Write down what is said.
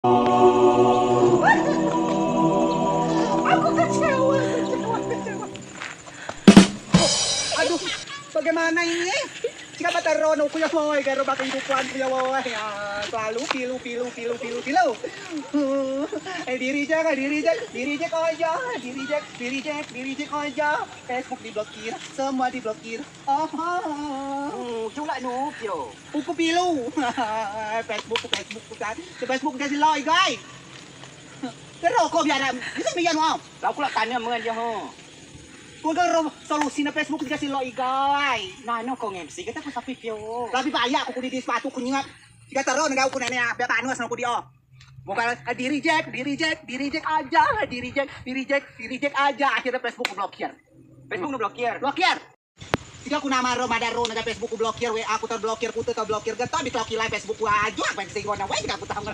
Aku kecewa, kecewa. Aduh, bagaimana ini? Jika patarono kuya woy, karo bakit dupuan kuya woy. Selalu pilu. Diri reject aja. Di reject aja. Facebook diblokir, semua diblokir. Chula no pio. Upo pilu. Facebook kasi loy, guys. Pero kok biar bisa miyan mo. Lau kula tanya meuan je ho. Kung karo solusi na Facebook kasi loy, guys. Nah no kong MC kita pa sapi pio. Labi bahaya aku di sepatu kuningat. Jika taruh nagaw ko na niya, biya paano sa ko di oh. Bukan di reject aja, di reject aja. Akhirnya Facebook ku blokir. Facebook no blokir. Blokir. Jika aku nama Madaro na Facebook ku blokir, we aku terblokir, ku terblokir. Gato di blokir live Facebook ku aja. Apa sih gua na we, aku tahu.